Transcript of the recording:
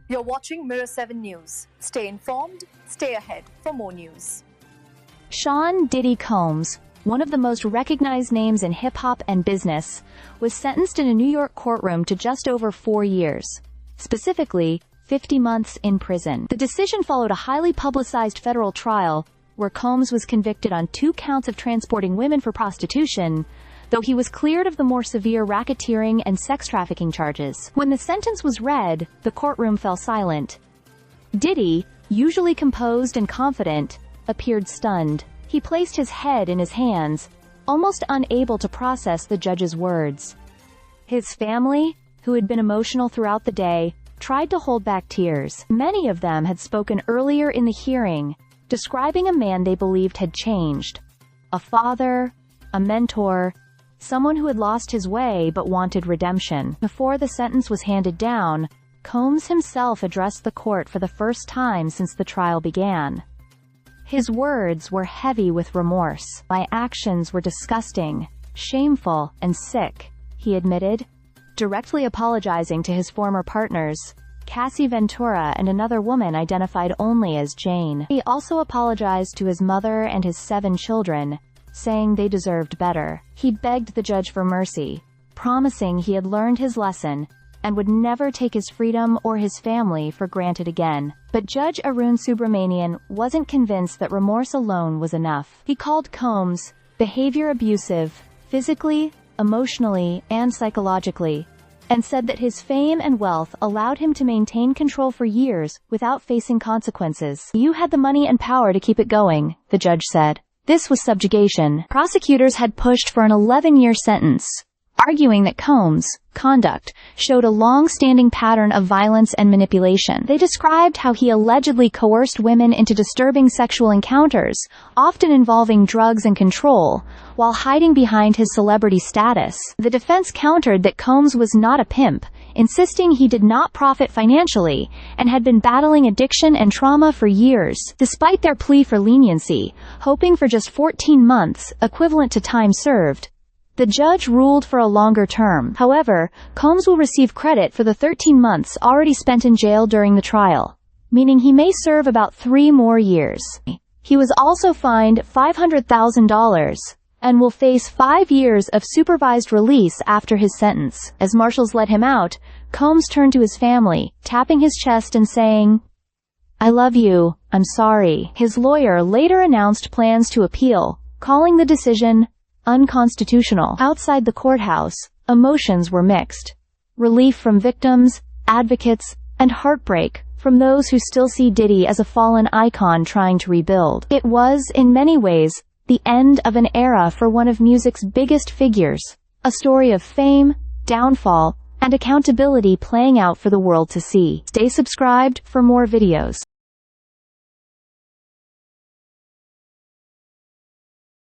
You're watching Mirror 7 News. Stay informed, stay ahead for more news. Sean "Diddy" Combs, one of the most recognized names in hip-hop and business, was sentenced in a New York courtroom to just over 4 years. Specifically, 50 months in prison. The decision followed a highly publicized federal trial, where Combs was convicted on 2 counts of transporting women for prostitution, though he was cleared of the more severe racketeering and sex trafficking charges. When the sentence was read, the courtroom fell silent. Diddy, usually composed and confident, appeared stunned. He placed his head in his hands, almost unable to process the judge's words. His family, who had been emotional throughout the day, tried to hold back tears. Many of them had spoken earlier in the hearing, describing a man they believed had changed. A father, a mentor, someone who had lost his way but wanted redemption. Before the sentence was handed down, Combs himself addressed the court for the first time since the trial began. His words were heavy with remorse. "My actions were disgusting, shameful, and sick," he admitted, directly apologizing to his former partners, Cassie Ventura and another woman identified only as Jane. He also apologized to his mother and his 7 children, saying they deserved better. He begged the judge for mercy, promising he had learned his lesson and would never take his freedom or his family for granted again. But Judge Arun Subramanian wasn't convinced that remorse alone was enough. He called Combs' behavior abusive, physically, emotionally, and psychologically, and said that his fame and wealth allowed him to maintain control for years without facing consequences. "You had the money and power to keep it going," the judge said. This was subjugation. Prosecutors had pushed for an 11-year sentence, arguing that Combs' conduct showed a long-standing pattern of violence and manipulation. They described how he allegedly coerced women into disturbing sexual encounters, often involving drugs and control, while hiding behind his celebrity status. The defense countered that Combs was not a pimp, insisting he did not profit financially, and had been battling addiction and trauma for years. Despite their plea for leniency, hoping for just 14 months, equivalent to time served, the judge ruled for a longer term. However, Combs will receive credit for the 13 months already spent in jail during the trial, meaning he may serve about 3 more years. He was also fined $500,000 and will face 5 years of supervised release after his sentence. As marshals let him out, Combs turned to his family, tapping his chest and saying, "I love you, I'm sorry." His lawyer later announced plans to appeal, calling the decision unconstitutional. Outside the courthouse, emotions were mixed. Relief from victims, advocates, and heartbreak from those who still see Diddy as a fallen icon trying to rebuild. It was, in many ways, the end of an era for one of music's biggest figures, a story of fame, downfall, and accountability playing out for the world to see. Stay subscribed for more videos.